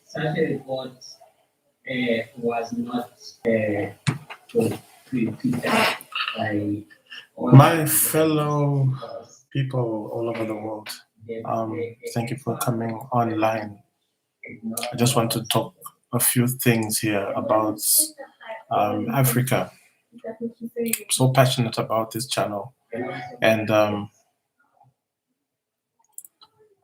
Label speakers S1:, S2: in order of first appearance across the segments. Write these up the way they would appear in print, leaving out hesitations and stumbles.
S1: Such a report was not tweeted by
S2: My fellow people all over the world, thank you for coming online. I just want to talk a few things here about Africa. I'm so passionate about this channel. And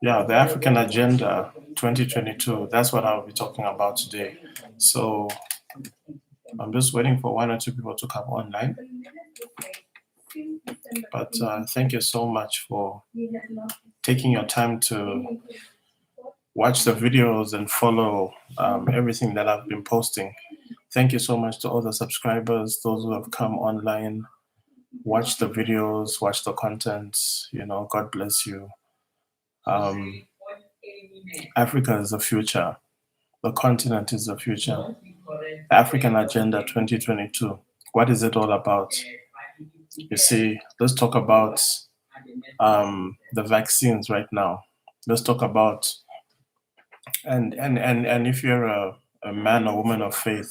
S2: yeah, the African Agenda 2022, that's what I'll be talking about today. So I'm just waiting for one or two people to come online. But thank you so much for taking your time to watch the videos and follow everything that I've been posting. Thank you so much to all the subscribers, those who have come online, watch the videos, watch the content. You know, God bless you. Africa is the future. The continent is the future. African Agenda 2022. What is it all about? You see, let's talk about the vaccines right now. Let's talk about and if you're a man or woman of faith,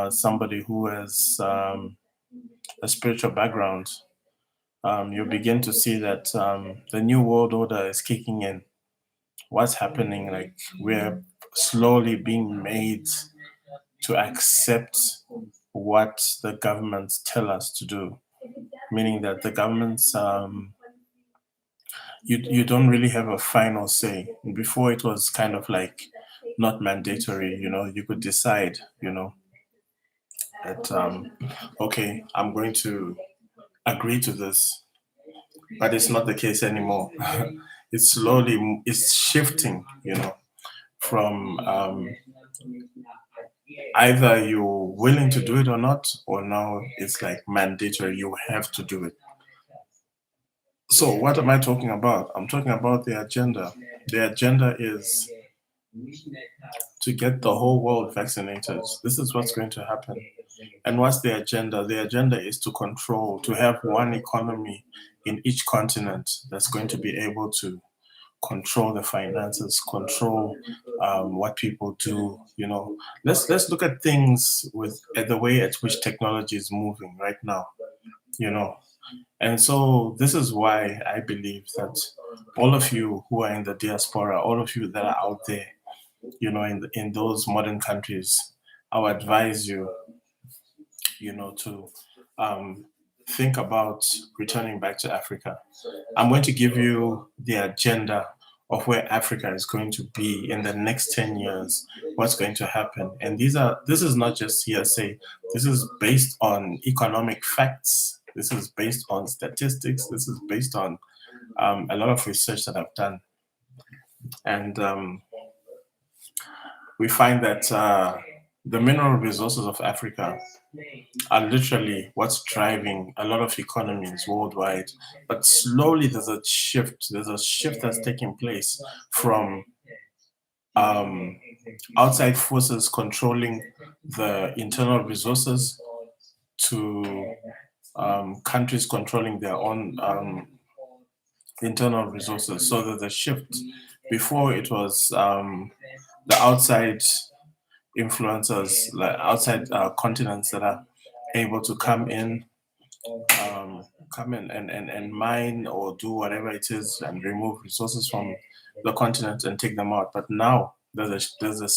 S2: somebody who has a spiritual background, you begin to see that the new world order is kicking in. What's happening? Like, we're slowly being made to accept what the governments tell us to do, meaning that the governments you don't really have a final say. Before, it was kind of like not mandatory, you know, you could decide, you know, that okay, I'm going to agree to this, but it's not the case anymore. It's shifting, you know, from either you're willing to do it or not, or now it's like mandatory, you have to do it. So what am I talking about? I'm talking about the agenda. The agenda is to get the whole world vaccinated. This is what's going to happen. And what's the agenda? The agenda is to control, to have one economy in each continent that's going to be able to control the finances, control what people do. You know, let's look at things with at the way at which technology is moving right now. You know, and so this is why I believe that all of you who are in the diaspora, all of you that are out there, you know, in those modern countries, I would advise you, you know, to think about returning back to Africa. I'm going to give you the agenda of where Africa is going to be in the next 10 years, what's going to happen. And this is not just hearsay. This is based on economic facts. This is based on statistics. This is based on a lot of research that I've done. And we find that the mineral resources of Africa are literally what's driving a lot of economies worldwide. But slowly there's a shift. There's a shift that's taking place from outside forces controlling the internal resources to countries controlling their own internal resources. So there's a shift. Before, it was the outside influencers, like outside continents that are able to come in and mine or do whatever it is and remove resources from the continent and take them out. But now there's a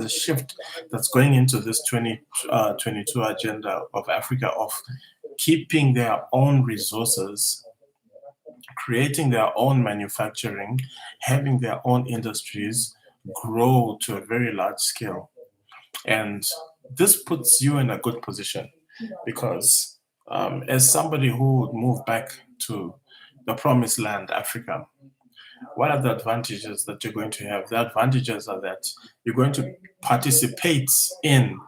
S2: shift that's going into this 2022 agenda of Africa of keeping their own resources, creating their own manufacturing, having their own industries grow to a very large scale. And this puts you in a good position because as somebody who would move back to the promised land, Africa, what are the advantages that you're going to have? The advantages are that you're going to participate in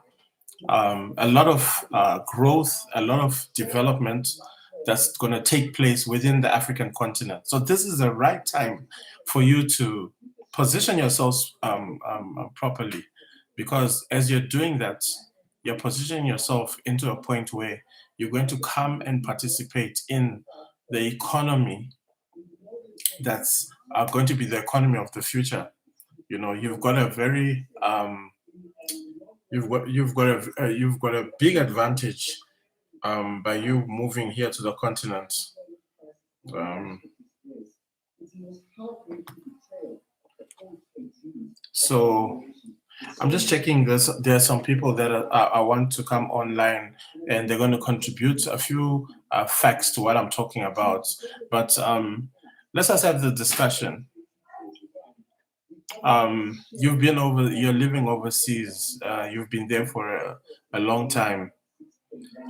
S2: a lot of growth, a lot of development that's going to take place within the African continent. So this is the right time for you to position yourselves properly, because as you're doing that, you're positioning yourself into a point where you're going to come and participate in the economy that's are going to be the economy of the future. You know, you've got a very you've got a big advantage by you moving here to the continent. Um, so I'm just checking this. There are some people that I want to come online and they're going to contribute a few facts to what I'm talking about. But let's just have the discussion. You're living overseas. You've been there for a long time.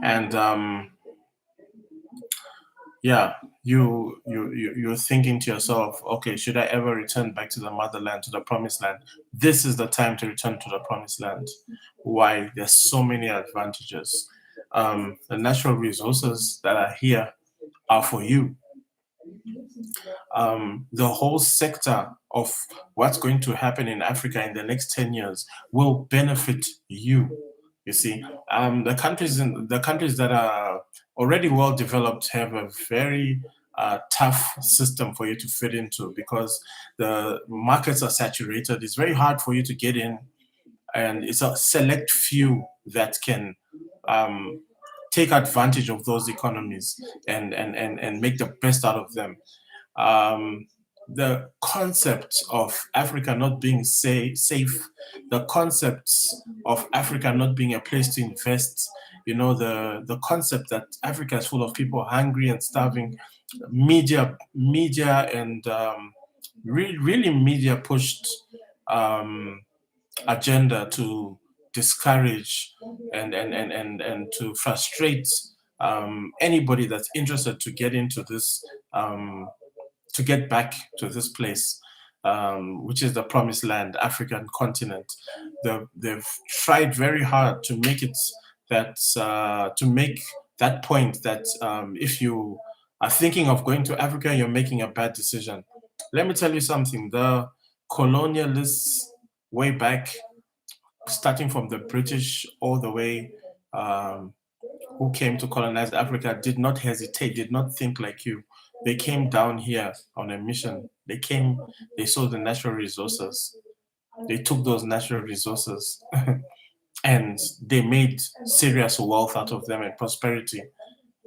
S2: And yeah, you're thinking to yourself, okay, should I ever return back to the motherland, to the promised land? This is the time to return to the promised land. Why? There's so many advantages. The natural resources that are here are for you. The whole sector of what's going to happen in Africa in the next 10 years will benefit you. You see, the countries that are already well developed have a very tough system for you to fit into because the markets are saturated. It's very hard for you to get in, and it's a select few that can take advantage of those economies and make the best out of them. um, the concept of Africa not being safe, the concepts of Africa not being a place to invest, you know, the concept that Africa is full of people hungry and starving, media, and really media pushed um, agenda to discourage and to frustrate anybody that's interested to get into this to get back to this place, which is the promised land, African continent. They've tried very hard to make it that to make that point that if you are thinking of going to Africa, you're making a bad decision. Let me tell you something. The colonialists way back, starting from the British all the way, who came to colonize Africa, did not hesitate, did not think like you. They came down here on a mission. They came, they saw the natural resources. They took those natural resources and they made serious wealth out of them and prosperity.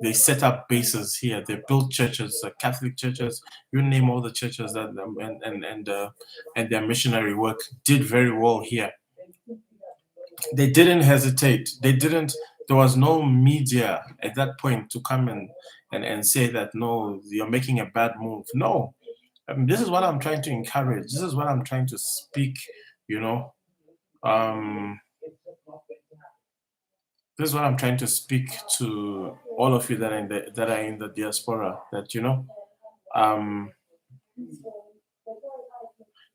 S2: They set up bases here. They built churches, Catholic churches. You name all the churches that and their missionary work did very well here. They didn't hesitate. They didn't. There was no media at that point to come and say that no, you're making a bad move. No, this is what I'm trying to encourage. This is what I'm trying to speak. You know, um, this is what I'm trying to speak to all of you that are in the diaspora. That you know, um,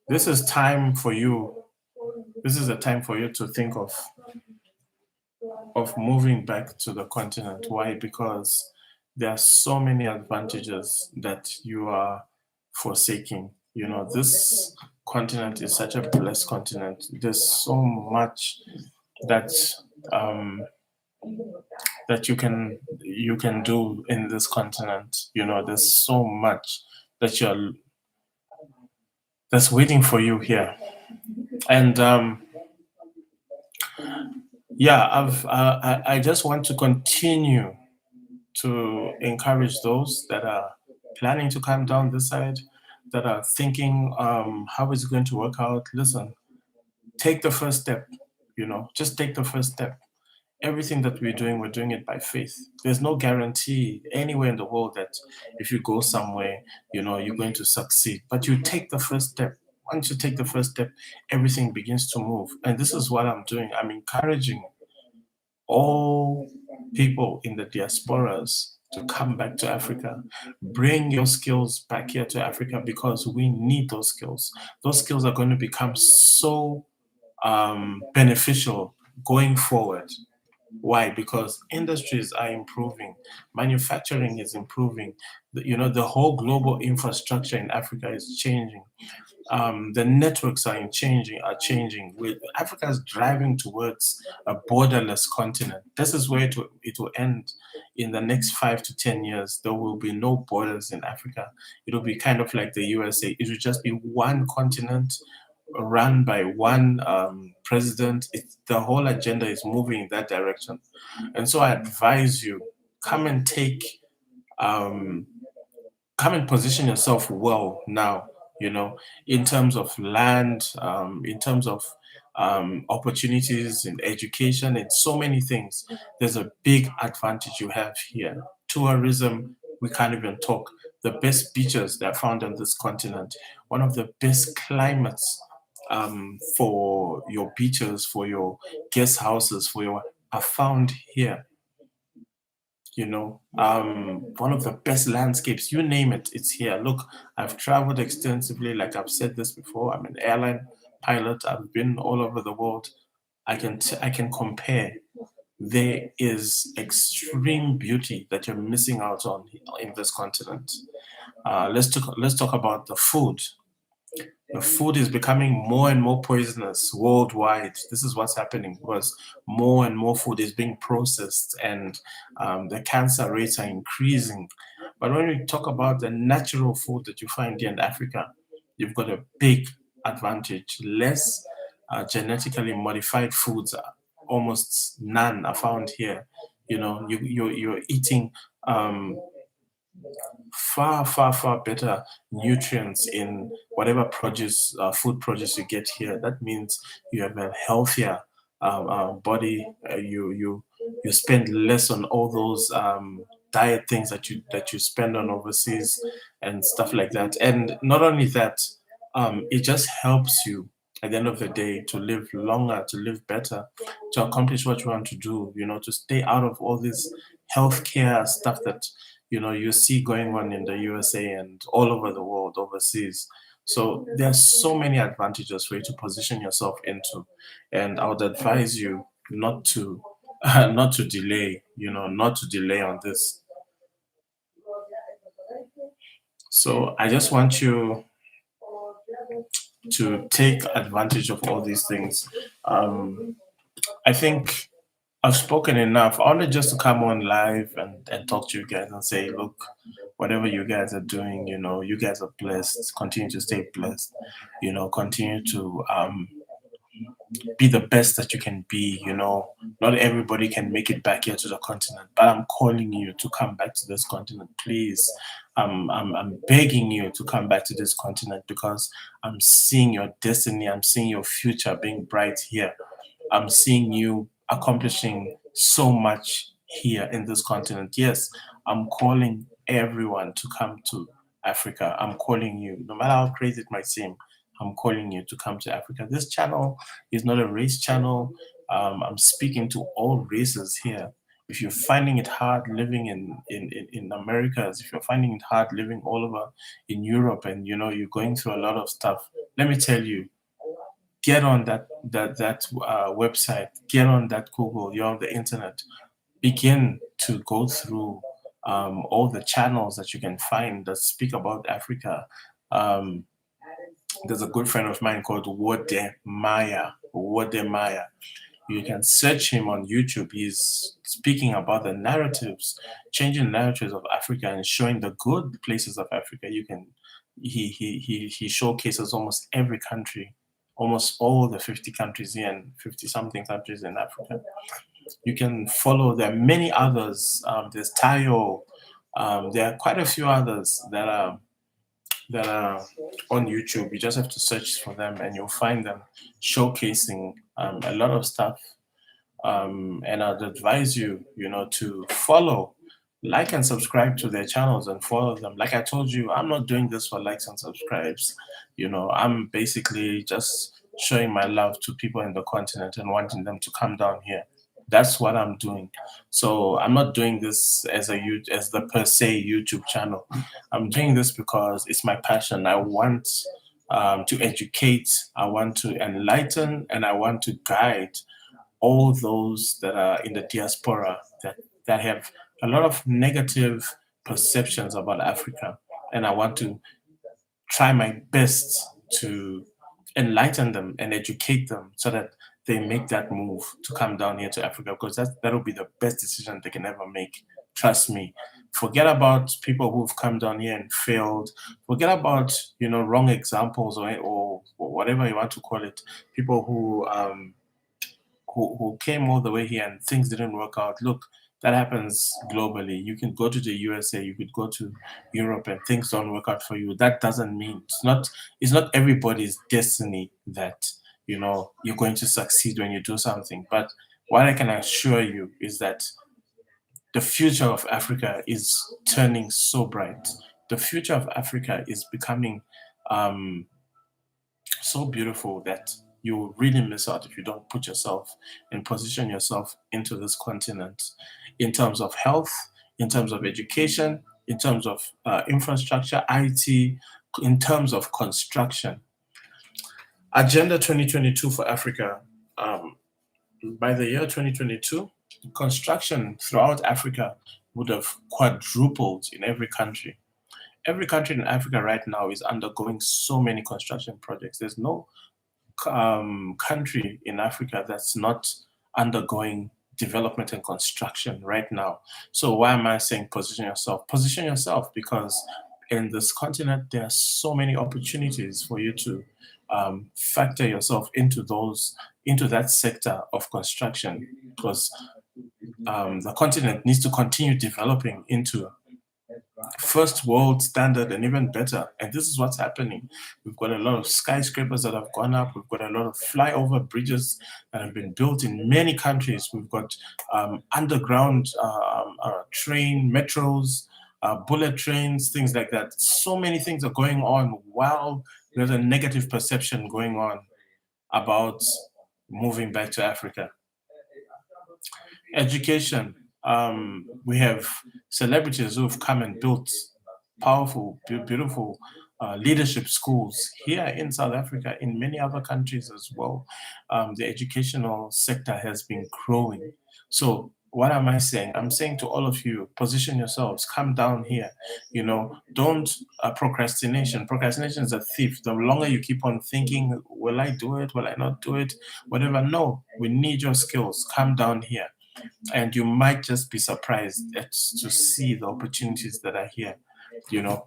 S2: this is time for you. This is a time for you to think of moving back to the continent. Why? Because there are so many advantages that you are forsaking. You know, this continent is such a blessed continent. There's so much that um, that you can do in this continent. You know, there's so much that you're that's waiting for you here. And yeah, I just want to continue to encourage those that are planning to come down this side, that are thinking, how is it going to work out? Listen, take the first step, you know, just take the first step. Everything that we're doing it by faith. There's no guarantee anywhere in the world that if you go somewhere, you know, you're going to succeed. But you take the first step. Once you take the first step, everything begins to move. And this is what I'm doing. I'm encouraging all people in the diasporas to come back to Africa. Bring your skills back here to Africa because we need those skills. Those skills are going to become so beneficial going forward. Why? Because industries are improving, manufacturing is improving. You know, the whole global infrastructure in Africa is changing. The networks are changing. Africa is driving towards a borderless continent. This is where it will end in the next 5 to 10 years. There will be no borders in Africa. It will be kind of like the USA. It will just be one continent run by one president. The whole agenda is moving in that direction. And so I advise you, come and take um, come and position yourself well now, in terms of land, in terms of opportunities in education and so many things. There's a big advantage you have here. Tourism, we can't even talk. The best beaches that are found on this continent, one of the best climates for your beaches, for your guest houses, are found here. One of the best landscapes, you name it, it's here. Look, I've traveled extensively, like I've said this before. I'm an airline pilot. I've been all over the world. I can compare. There is extreme beauty that you're missing out on in this continent. Let's talk about the food. The food is becoming more and more poisonous worldwide. This is what's happening because more and more food is being processed, and the cancer rates are increasing. But when we talk about the natural food that you find here in Africa, you've got a big advantage. Less genetically modified foods, almost none are found here. You're eating um, far, far, far better nutrients in whatever food produce you get here. That means you have a healthier body. You spend less on all those diet things that you spend on overseas and stuff like that. And not only that, it just helps you at the end of the day to live longer, to live better, to accomplish what you want to do. To stay out of all this healthcare stuff that you see going on in the USA and all over the world overseas. So there's so many advantages for you to position yourself into, and I would advise you not to not to delay on this. So I just want you to take advantage of all these things. I think I've spoken enough. I wanted just to come on live and talk to you guys and say, look, whatever you guys are doing, you guys are blessed. Continue to stay blessed. Continue to be the best that you can be. Not everybody can make it back here to the continent, but I'm calling you to come back to this continent, please. I'm begging you to come back to this continent because I'm seeing your destiny. I'm seeing your future being bright here. I'm seeing you accomplishing so much here in this continent. Yes, I'm calling everyone to come to Africa. I'm calling you, no matter how crazy it might seem, I'm calling you to come to Africa. This channel is not a race channel. I'm speaking to all races here. If you're finding it hard living in Americas, if you're finding it hard living all over in Europe, and you're going through a lot of stuff, let me tell you, get on that website, get on that Google, you're on the internet, begin to go through all the channels that you can find that speak about Africa. Um, there's a good friend of mine called Wode Maya. Wode Maya. You can search him on YouTube. He's speaking about the narratives, changing narratives of Africa and showing the good places of Africa. He showcases almost every country, almost all the 50 countries here and 50 something countries in Africa. You can follow. There are many others. There's Tayo. There are quite a few others that are on YouTube. You just have to search for them and you'll find them showcasing a lot of stuff. And I'd advise you, to follow, like and subscribe to their channels and follow them. Like I told you, I'm not doing this for likes and subscribes. I'm basically just showing my love to people in the continent and wanting them to come down here. That's what I'm doing. So I'm not doing this as the per se YouTube channel. I'm doing this because it's my passion. I want to educate, I want to enlighten, and I want to guide all those that are in the diaspora that have a lot of negative perceptions about Africa. And I want to try my best to enlighten them and educate them so that they make that move to come down here to Africa, because that'll be the best decision they can ever make. Trust me. Forget about people who've come down here and failed. Forget about wrong examples or whatever you want to call it. People who came all the way here and things didn't work out. Look, that happens globally. You can go to the USA, you could go to Europe, and things don't work out for you. That doesn't mean it's not everybody's destiny that you're going to succeed when you do something. But what I can assure you is that the future of Africa is turning so bright. The future of Africa is becoming um, so beautiful that you will really miss out if you don't put yourself and position yourself into this continent in terms of health, in terms of education, in terms of infrastructure, IT, in terms of construction. Agenda 2022 for Africa. By the year 2022, construction throughout Africa would have quadrupled in every country. Every country in Africa right now is undergoing so many construction projects. There's no country in Africa that's not undergoing development and construction right now. So why am I saying position yourself? Position yourself because in this continent there are so many opportunities for you to factor yourself into that sector of construction, because the continent needs to continue developing into first world standard and even better. And this is what's happening. We've got a lot of skyscrapers that have gone up. We've got a lot of flyover bridges that have been built in many countries. We've got underground train, metros, bullet trains, things like that. So many things are going on while there's a negative perception going on about moving back to Africa. Education. We have celebrities who've come and built powerful, beautiful leadership schools here in South Africa, in many other countries as well. The educational sector has been growing. So, what am I saying? I'm saying to all of you, position yourselves, come down here. Don't procrastination. Procrastination is a thief. The longer you keep on thinking, will I do it? Will I not do it? Whatever. No, we need your skills. Come down here and you might just be surprised to see the opportunities that are here. You know,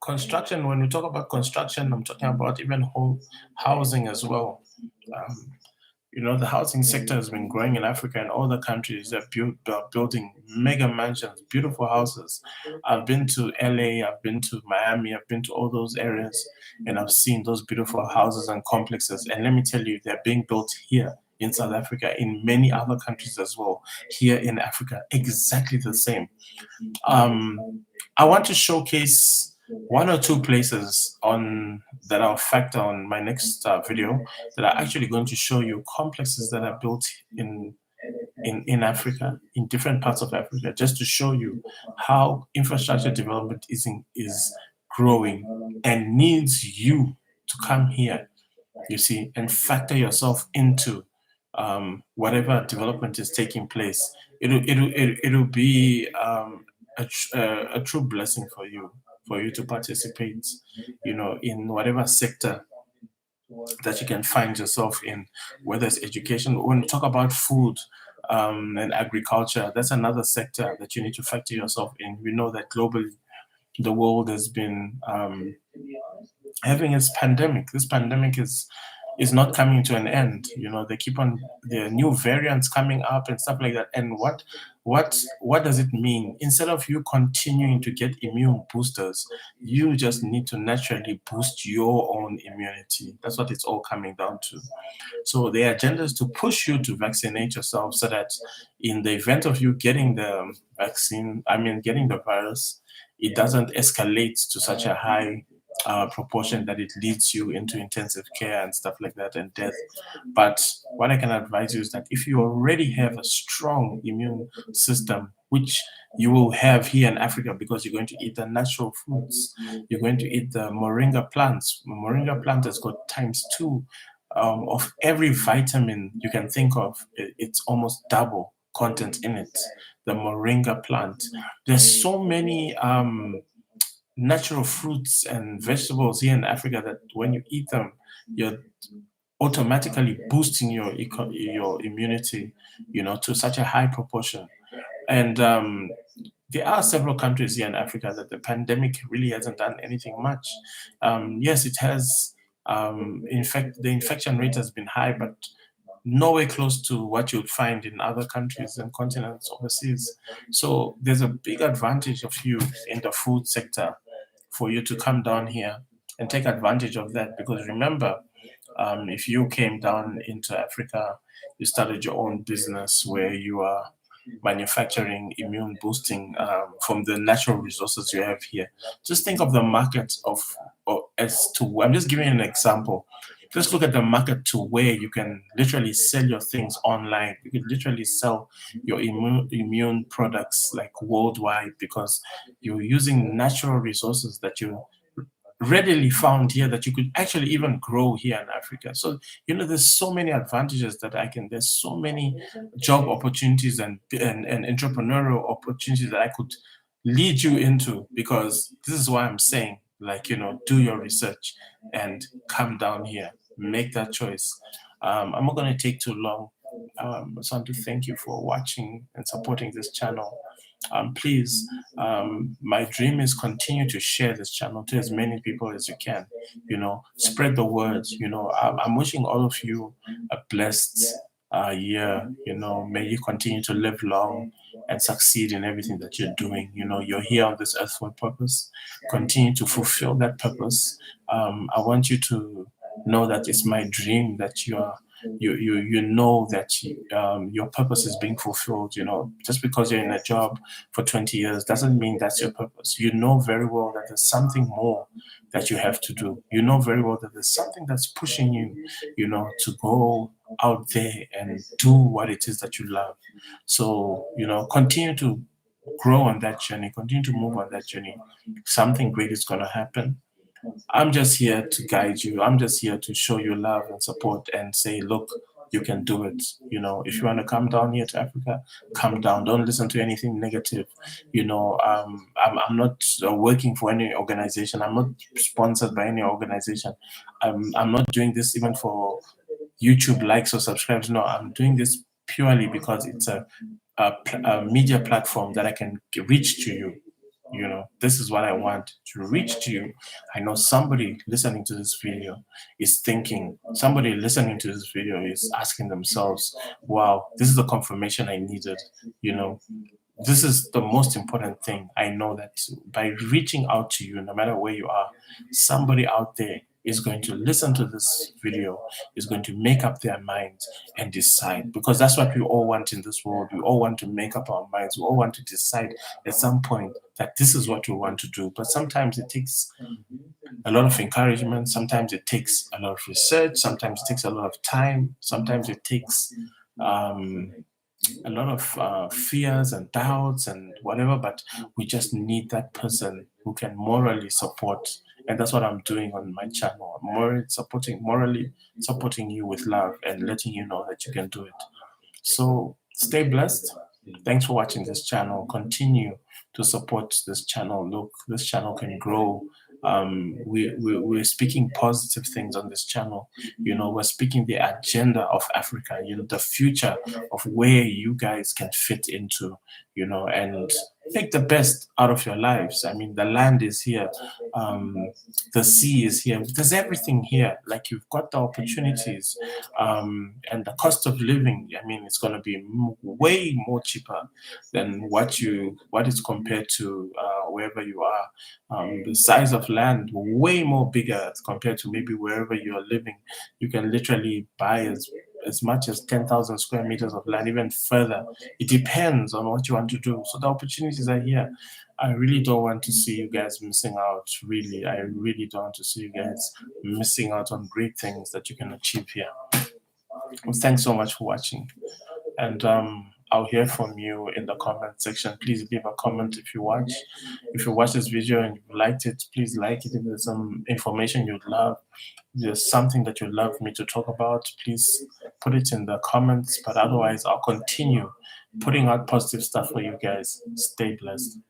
S2: Construction. When we talk about construction, I'm talking about even home housing as well. Um, the housing sector has been growing in Africa and all the countries. They're building mega mansions, beautiful houses. I've been to LA, I've been to Miami, I've been to all those areas, and I've seen those beautiful houses and complexes. And let me tell you, they're being built here in South Africa, in many other countries as well, here in Africa, exactly the same. I want to showcase one or two places on that I'll factor on my next video that are actually going to show you complexes that are built in Africa, in different parts of Africa, just to show you how infrastructure development is growing and needs you to come here, you see, and factor yourself into whatever development is taking place. It'll be a true blessing for you to participate, in whatever sector that you can find yourself in, whether it's education. When we talk about food and agriculture, that's another sector that you need to factor yourself in. We know that globally, the world has been having its pandemic. This pandemic is not coming to an end. They keep on there are new variants coming up and stuff like that. And what does it mean? Instead of you continuing to get immune boosters, you just need to naturally boost your own immunity. That's what it's all coming down to. So the agenda is to push you to vaccinate yourself so that in the event of you getting the vaccine, getting the virus, it doesn't escalate to such a high proportion that it leads you into intensive care and stuff like that and death. But what I can advise you is that if you already have a strong immune system, which you will have here in Africa because you're going to eat the natural foods, you're going to eat the moringa plants. Moringa plant has got times two of every vitamin you can think of. It's almost double content in it. The moringa plant. There's so many natural fruits and vegetables here in Africa that when you eat them, you're automatically boosting your immunity, to such a high proportion. And there are several countries here in Africa that the pandemic really hasn't done anything much. Yes, it has. In fact, the infection rate has been high, but nowhere close to what you'd find in other countries and continents overseas. So there's a big advantage of you in the food sector for you to come down here and take advantage of that. Because remember, if you came down into Africa, you started your own business where you are manufacturing immune boosting from the natural resources you have here. Just think of the market as to, I'm just giving you an example. Just look at the market to where you can literally sell your things online. You can literally sell your immune products like worldwide because you're using natural resources that you readily found here that you could actually even grow here in Africa. So, there's so many advantages there's so many job opportunities and entrepreneurial opportunities that I could lead you into because this is why I'm saying, like, do your research and come down here, make that choice. I'm not going to take too long. I just want to thank you for watching and supporting this channel. Please, my dream is continue to share this channel to as many people as you can. Spread the word. I'm wishing all of you a blessed year. May you continue to live long and succeed in everything that you're doing. You're here on this earth for a purpose. Continue to fulfill that purpose. I want you to know that it's my dream that you know that your purpose is being fulfilled. Just because you're in a job for 20 years doesn't mean that's your purpose. You know very well that there's something more that you have to do. You know very well that there's something that's pushing you, to go out there and do what it is that you love. So, continue to grow on that journey, continue to move on that journey. Something great is going to happen. I'm just here to guide you. I'm just here to show you love and support and say, look, you can do it. If you want to come down here to Africa, come down. Don't listen to anything negative. I'm not working for any organization. I'm not sponsored by any organization. I'm not doing this even for YouTube likes or subscribes. No, I'm doing this purely because it's a media platform that I can reach to you. This is what I want to reach to you. I know somebody listening to this video is thinking, somebody listening to this video is asking themselves, wow, this is the confirmation I needed. This is the most important thing. I know that by reaching out to you, no matter where you are, somebody out there is going to listen to this video, is going to make up their minds and decide, because that's what we all want in this world. We all want to make up our minds. We all want to decide at some point that this is what we want to do. But sometimes it takes a lot of encouragement. Sometimes it takes a lot of research. Sometimes it takes a lot of time. Sometimes it takes a lot of fears and doubts and whatever, but we just need that person who can morally support. And that's what I'm doing on my channel. I'm morally supporting you with love and letting you know that you can do it. So stay blessed. Thanks for watching this channel. Continue to support this channel. Look, this channel can grow. We're speaking positive things on this channel. We're speaking the agenda of Africa, the future of where you guys can fit into, and make the best out of your lives. I mean, the land is here, the sea is here. There's everything here. Like, you've got the opportunities, and the cost of living. I mean, it's going to be way more cheaper than what is compared to wherever you are. The size of land way more bigger compared to maybe wherever you are living. You can literally buy as much as 10,000 square meters of land, even further. It depends on what you want to do. So the opportunities are here. I really don't want to see you guys missing out. Really, I really don't want to see you guys missing out on great things that you can achieve here. Well, thanks so much for watching. And I'll hear from you in the comment section. Please leave a comment if you watch. If you watch this video and you liked it, please like it. If there's some information you'd love, there's something that you'd love me to talk about, please put it in the comments. But otherwise, I'll continue putting out positive stuff for you guys. Stay blessed.